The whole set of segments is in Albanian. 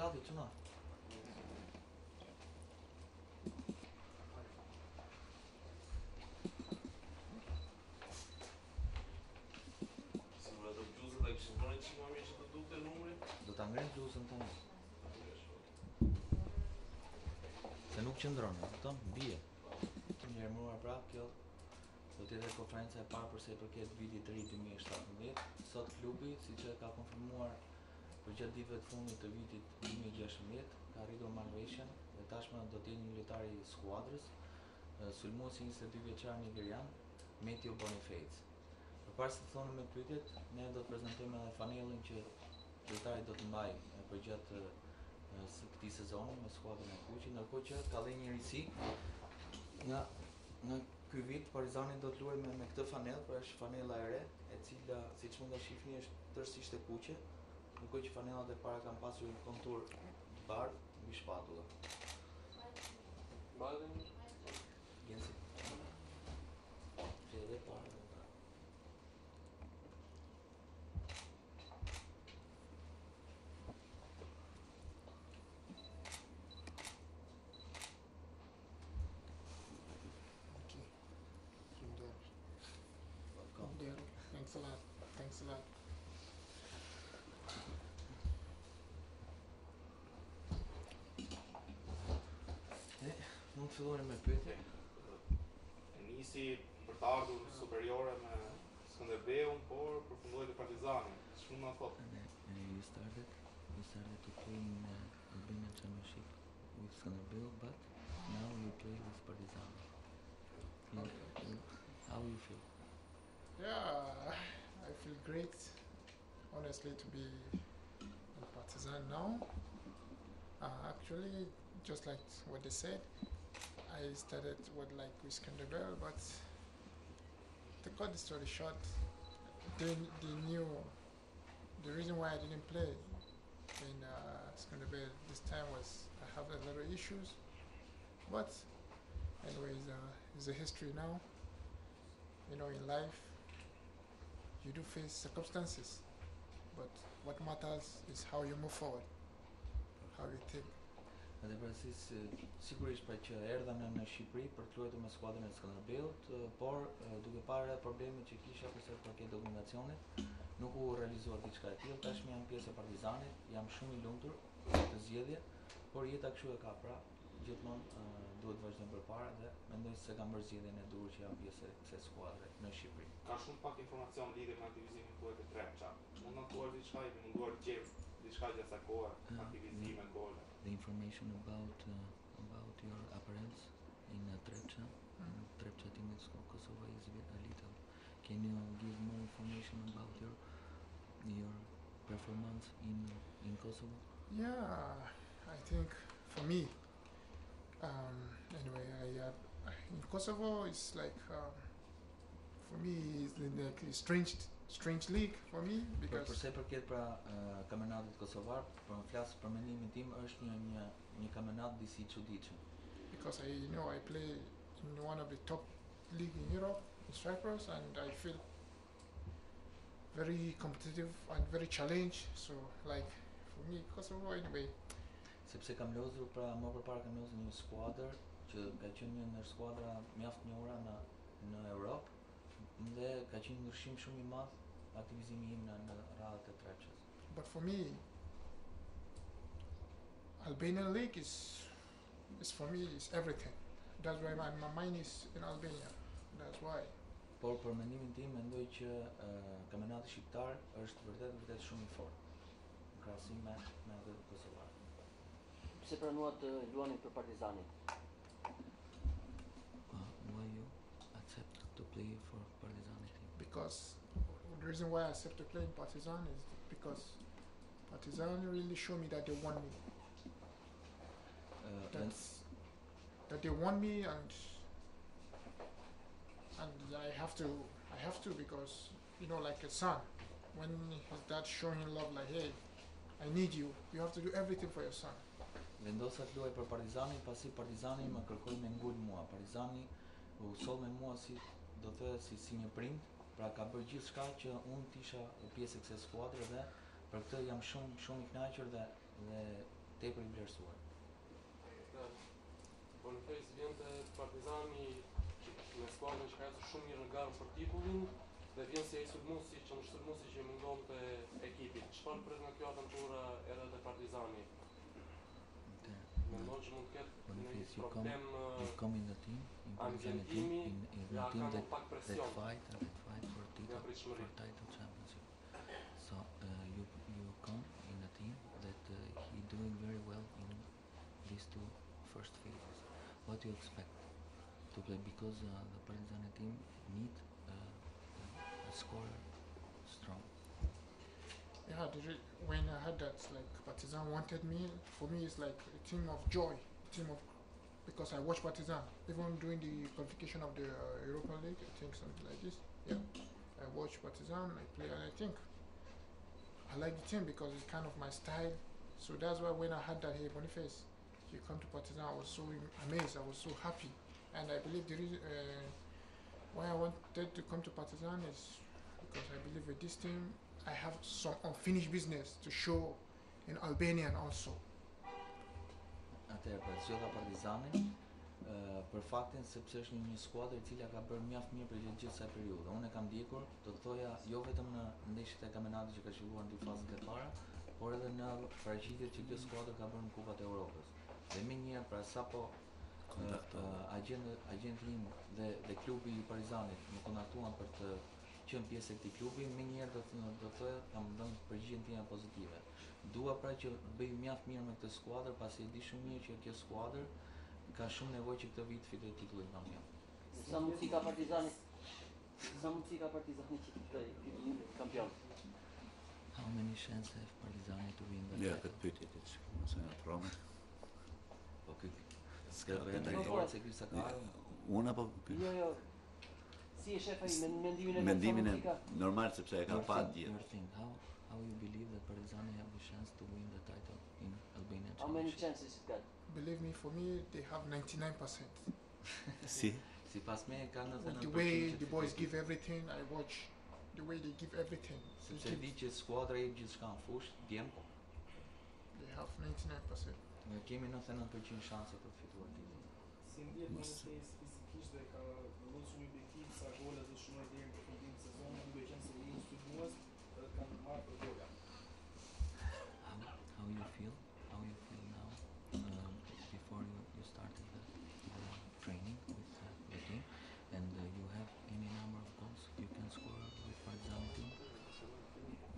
gati çuna. Sigurisht ato gjuzët e kishin bërë çik më mirë që të dukte numri. Do ta ngrenë gjusën tonë. Se nuk qëndron, e kupton? Bie. Një herë prap kjo do të jetë konferenca e parë përsa i përket vitit të ri 2017. Sot klubi, siç e ka konfirmuar përgjatë ditëve të fundit të vitit 2016, ka arritur marrëveshjen dhe tashmë do të jetë një lojtar i skuadrës, sulmuesi 22 vjeçar nigerian, Matthew Boniface. Përpara se të thonë me pyetjet, ne do të prezantojmë edhe fanellin që lojtari do të mbajë përgjatë këtij sezoni me skuadrën e Kuqit, ndërkohë që ka dhënë një risi nga ky vit Partizani do të luajë me këtë fanellë, por është fanella e re, e cila siç mund ta shihni është tërësisht e kuqe, ndërkohë që fanellat e para kanë pasur një kontur bardh mbi shpatulla. Mbajnë Gensi. Edhe para. Thanks a lot. Thanks a lot. Mund të fillojmë me pyetje. e nisi për të ardhur superiore me Skënderbeun, por përfundoi te Partizani. Ç'mund na thotë? You started to play in Albania Championship with Skanderbeu, but now you play with Partizan. How you feel? Yeah, I feel great, honestly, to be in Partizan now. Actually, just like what they said, I started with Skanderbeu, but to cut the story short, they knew the reason why I didn't play in Skanderbeu this time was I have a lot of issues. But anyways, it's a history now. You know, in life, you do face circumstances, but what matters is how you move forward, how you think. Edhe sigurisht pra që erdha në Shqipëri për të luajtur me skuadrën e Skënderbeut, por duke parë problemet që kisha për sa i përket dokumentacionit, nuk u realizuar diçka e tillë. Tashmë jam pjesë e Partizanit, jam shumë i lumtur për këtë zgjedhje, por jeta kështu e ka pra, gjithmonë duhet vazhdojmë përpara dhe mendoj se kam bërë zgjedhjen e duhur që jam pjesë e kësaj skuadre në Shqipëri. Ka shumë pak informacion lidhur me aktivizimin tuaj të Trepça. Mund na thuash diçka, i munduar të gjej diçka gjatë asaj kohe, aktivizime, gole. The information about your appearance in Trepça. Trepça team in Kosovo is a little. Can you give more information about your performance in Kosovo? Yeah, I think for me, anyway, in Kosovo it's like for me it's like a strange league for me because Për sa i përket pra kampionatit kosovar, për flas për mendimin tim, është një kampionat disi çuditshëm. because I play in one of the top league in Europe, in Cyprus, and I feel very competitive and very challenged. So like for me, Kosovo anyway. Sepse kam lozur pra më përpara kam lozur një skuadër që ka qenë një ndër skuadra mjaft njohura në Europë dhe ka qenë një ndryshim shumë i madh aktivizimi im në radhët e Trepçës. But for me, Albanian league is for me is everything. That's why my mind is in Albania. That's why. Por për mendimin tim mendoj që kampionati shqiptar është vërtet shumë i fortë në krahasim me atë kosovar. Pse pranuat të luani për Partizanin? Why you accept to play for Partizan team? Because the reason why I accept to play in Partizan is because Partizan really showed me that they want me. That they want me, and I have to because like a son, when his dad showing him love, like, hey, I need you have to do everything for your son. Vendosa të luaj për Partizanin pasi Partizani më kërkoi me ngul mua. Partizani u soll me mua do të thë si një prind, pra ka bërë gjithçka që unë të isha pjesë e kësaj skuadre dhe për këtë jam shumë i kënaqur dhe tepër i vlerësuar. Boniface vjen te Partizani me skuadrën që ka ecur shumë mirë në garën për titullin dhe vjen si ai sulmuesi që mungon te ekipi. Çfarë pret nga kjo aventura edhe te Partizani? Mendon që mund të ketë një problem You come in the team, in Partizan team, in the team that fight for title championship. So you come in a team that he doing very well in these two first phases. What do you expect to play? Because the Partizan team need a scorer strong. Yeah, when I heard that, like Partizan wanted me, for me it's like a team of joy, because I watch Partizan even during the qualification of the Europa League. I think something like this. Yeah, I watch Partizan, I play, and I think I like the team because it's kind of my style. So that's why when I heard that, hey Boniface, you come to Partizan, I was so amazed, I was so happy, and I believe the reason why I wanted to come to Partizan is because I believe with this team I have some unfinished business to show in Albanian also. Atëherë, për zgjodha Partizanin, për faktin sepse është një skuadër e cila ka bërë mjaft mirë për gjithë kësaj periudhe. Unë e kam ndjekur, do të thoja, jo vetëm në ndeshjet e kampionatit që ka zhvilluar në dy fazat e para, por edhe në paraqitjet që kjo skuadër ka bërë në Kupat e Europës. Dhe më njëherë pra sapo agenti im dhe klubi i Partizanit më kontaktuan për të qenë pjesë e këtij klubi, më njëherë do të thoya kam dhënë përgjigjen time pozitive. Dua pra që bëj mjaft mirë me këtë skuadër, pasi e di shumë mirë që kjo skuadër ka shumë nevojë që këtë vit fitoj titullin kampion. Sa mundësi ka Partizani që të fitoj titullin kampion? How many chances have Partizani to win the Ja, title? këtë pyetje ti që mos e afrome. Po ky S'ka vetë drejtori se ky sa ka. Unë apo ky? Jo. Si e shef ai mendimin e Mendimin e ka? normal sepse e ka pa Your dje. thing, how you believe that Partizani have the chance to win the title in Albanian How many Championship? chances it got? Believe me, for me, they have 99%. Si? Sipas me ka With 99% the way the që boys fitoj give everything, I watch the way they give everything. sepse di që skuadra jep gjithçka në fushë, djem, They have 99%. ne kemi 99% shanse për të fituar titullin. Si ndjet Boniface fizikisht dhe ka vëlluar shumë objektiv sa gola do shënoj deri në përfundim të sezonit, duke qenë se një studioz edhe kanë marrë për gola. How you feel now before you started the training with the team, and you have any number of goals you can score with Partizan team?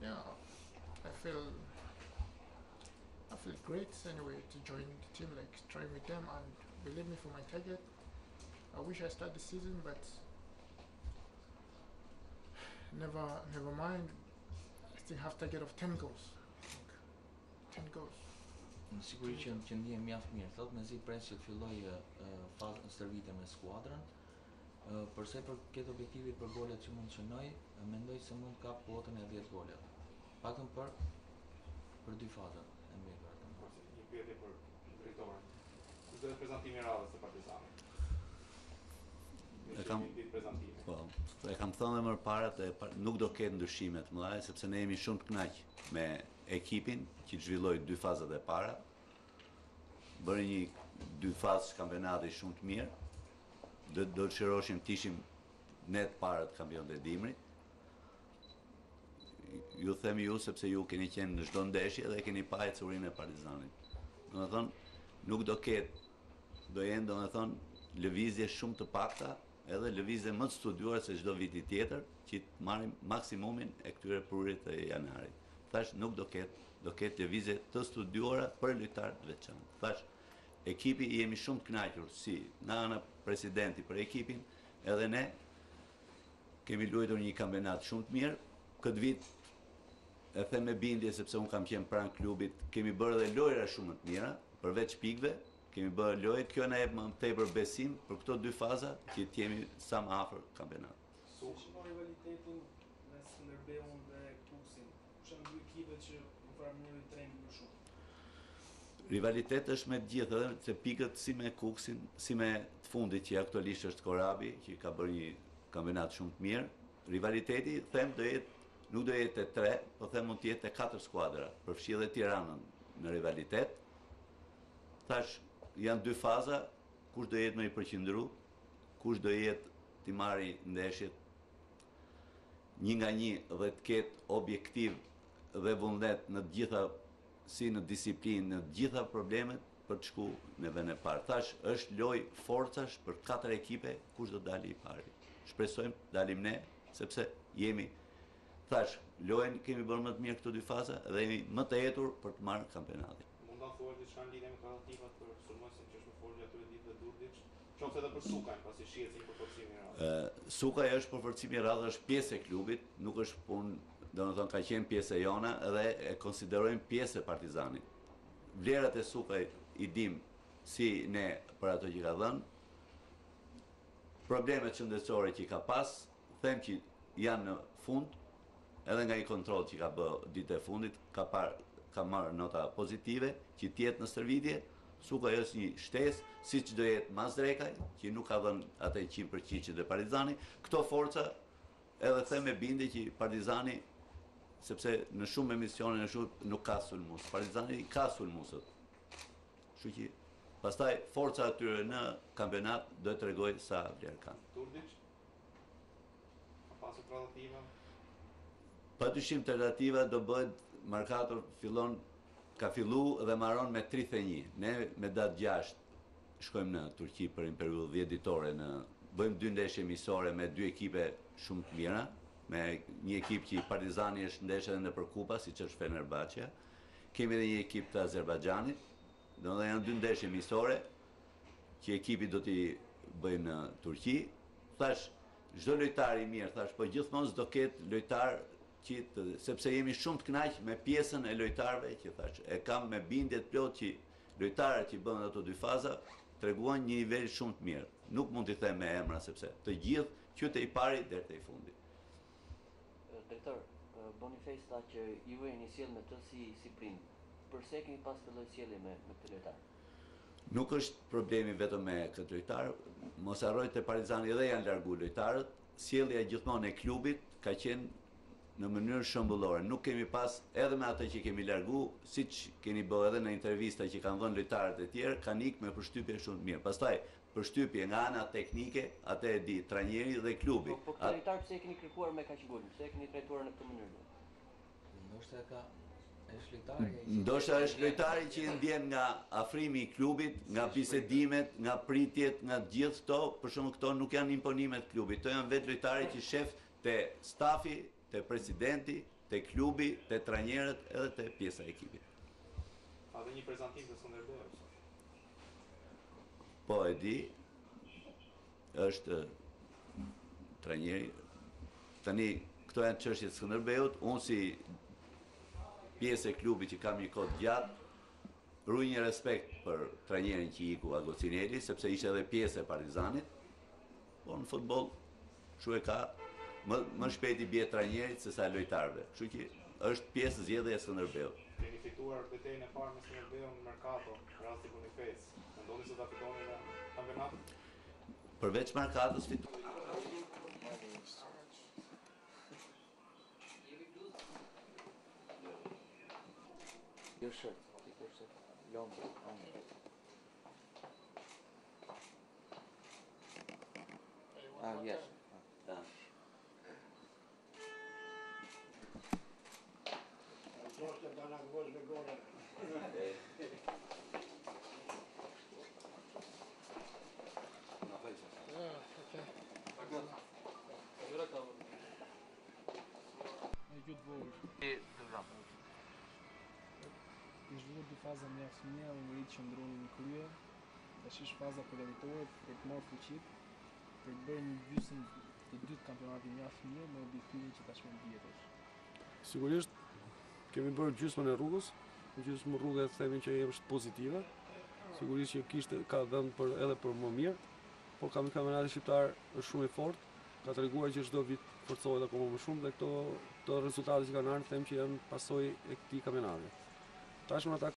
Yeah, I feel great anyway to join the team, like train with them, and believe me, for my target, I wish I start the season, but never mind. I still have target of 10 goals. Like, 10 goals. Në siguri që ndihem mjaft mirë, thot mezi pres që të filloj fazën stërvitje me skuadrën. Përse për këtë objektivit për golet që mund të shënoj, mendoj se mund të kap kuotën e 10 golet. Paktën për dy fazat e mbetura. Një pyetje për drejtorin. Kush do të prezantimi i radhës së Partizanit? E kam- ditë prezantimi. Po, e kam thënë edhe më parë nuk do ketë ndryshime të mëdha sepse ne jemi shumë të kënaq me ekipin që zhvilloi dy fazat e para. Bëri dy fazë kampionati shumë të mirë. Do të dëshiroshim të ishim net para të kampionit e dimrit. Ju them ju sepse ju keni qenë në çdo ndeshje dhe keni pa ecurinë e Partizanit. Domethënë nuk do jenë domethënë lëvizje shumë të pakta, edhe lëvizje më të studiuara se çdo vit tjetër, që të marrim maksimumin e këtyre prurit të janarit. Thash nuk do ketë lëvizje të studiuara për lojtarë të veçantë. Thash ekipi jemi shumë të kënaqur si nga ana presidenti për ekipin, edhe ne kemi luajtur një kampionat shumë të mirë. Këtë vit e them me bindje sepse unë kam qenë pranë klubit, kemi bërë edhe lojra shumë të mira, përveç pikëve, kemi bërë lojë, kjo na jep më tepër besim për këto dy faza që të jemi sa më afër kampionatit. Si shikon rivalitetin mes Skënderbeun dhe Kuksin? Kush janë dy ekipet që në farë mënyrë trejnë më shumë? Rivalitet është me të gjithë, edhe se pikët si me Kuksin, si me të fundit që aktualisht është Korabi, që ka bërë një kampionat shumë të mirë. Rivaliteti, them, nuk do jetë e 3, po them mund të jetë e 4 skuadra, përfshi edhe Tiranën në rivalitet, Thash, janë dy faza, kush do jetë më i përqendru, kush do jetë t'i marri ndeshjet një nga një dhe të ketë objektiv dhe vullnet në të gjitha, si në disiplinë, në të gjitha problemet për të shku në vend e parë. Thash, është lojë forcash për 4 ekipe, kush do dali i pari. Shpresojmë dalim ne, sepse jemi, thash, lojën kemi bërë më të mirë këto dy faza dhe jemi më të etur për të marrë kampionatin. Mund ta thuash diçka në lidhje me tradhativat për sulmuesin që është më folur aty ditë dhe Durdiç, qoftë edhe për Sukajn, pasi shihet si përforcimi i radhës. Sukaj është përforcimi i radhës, është pjesë e klubit, nuk është punë, domethënë ka qenë pjesë e jona dhe e konsiderojmë pjesë e Partizanit. Vlerat e Sukaj i dim si ne për ato që ka dhënë, problemet shëndetësore që ka pas, them që janë në fund, edhe nga i kontroll që ka bë ditë e fundit, ka marrë nota pozitive, që tjetë në stërvitje. Sukaj është një shtesë, siç do jetë Mazdrekaj, që nuk ka dhënë atë 100% që dhe Partizani. Këto forca, edhe them me bindje që Partizani, sepse në shumë emisione nuk ka sulmues. Partizani ka sulmuesët. Kështu që pastaj forca atyre në kampionat do të tregoj sa vlerë kanë. Durdiç? Ka pasur tradhativa? Padyshim tentativa do bëhet markator ka fillu dhe maron me 31. Ne me datë 6 shkojmë në Turqi për një periudhë 10 ditore, bëjmë 2 ndeshje miqësore me 2 ekipe shumë të mira, me një ekip që Partizani është ndeshje edhe nëpër kupa, siç është Fenerbahçe. Kemi edhe një ekip të Azerbajxhanit, domethënë janë 2 ndeshje miqësore që ekipi do t'i bëjmë në Turqi. Thash, çdo lojtar i mirë, thash, po gjithmonë s'do ketë lojtar sepse jemi shumë të kënaq me pjesën e lojtarëve që thash, e kam me bindje të plot që lojtarët që bën ato 2 faza treguan një nivel shumë të mirë. Nuk mund t'i them me emra sepse të gjithë qytet i pari deri te i fundit. Drejtor, Boniface tha që ju e sjell me të si prind. Përse keni pas filloj sjellje me këtë lojtar? Nuk është problemi vetëm me këtë lojtar, mos harroj te Partizani edhe janë largu lojtarët, sjellja gjithmonë e klubit ka qenë në mënyrë shembullore. Nuk kemi pas, edhe me atë që kemi largu, siç keni bërë edhe në intervista që kanë dhënë lojtarët e tjerë, kanë ikë me përshtypje shumë të mirë. Pastaj, përshtypje nga ana teknike, atë e di trajneri dhe klubi. Po këtë lojtar pse e keni kërkuar me kaq gol? Pse e keni trajtuar në këtë mënyrë? Ndoshta është lojtari që ndjen nga afrimi i klubit, nga bisedimet, nga pritjet, nga gjithë këto, për shembull këto nuk janë imponimet të klubit. Këto janë vetë lojtarë që shef te stafi, te presidenti, te klubi, te trajnerët edhe te pjesa e ekipit. Ka dhe një prezantim të Skënderbeut. Po e di, është trajneri. Tani këto janë çështje të Skënderbeut, unë si pjesë e klubit që kam një kohë gjatë, ruaj një respekt për trajnerin që iku Agocineli, sepse ishte edhe pjesë e Partizanit. Po në futboll, kështu e ka, më shpejt i bie trajnerit se sa lojtarëve. Kështu që është pjesë zgjedhja e Skënderbeut. Keni fituar betejën e parë me Skënderbeun në Mercato, rasti Boniface. Mendoni se ta fitoni në kampionat? Përveç Mercatos fitoi. Your shirt. Long. Yes. I zhvilluar 2 faza mjaft mirë, u ngrit qendroni në krye. Tash është faza për drejtorit për të marrë fuqit, për të bërë një gjysmë të dytë kampionati mjaft mirë me objektivin që tashmë vjetësh. Sigurisht kemi bërë gjysmën e rrugës, gjysmë rrugë themi që është pozitive. Sigurisht që ka dhënë edhe për më mirë, por kampionati shqiptar është shumë i fortë, ka treguar që çdo vit forcohet akoma më shumë dhe këto rezultate që kanë ardhur them që janë pasojë e këtij kampionati. Tashmë ata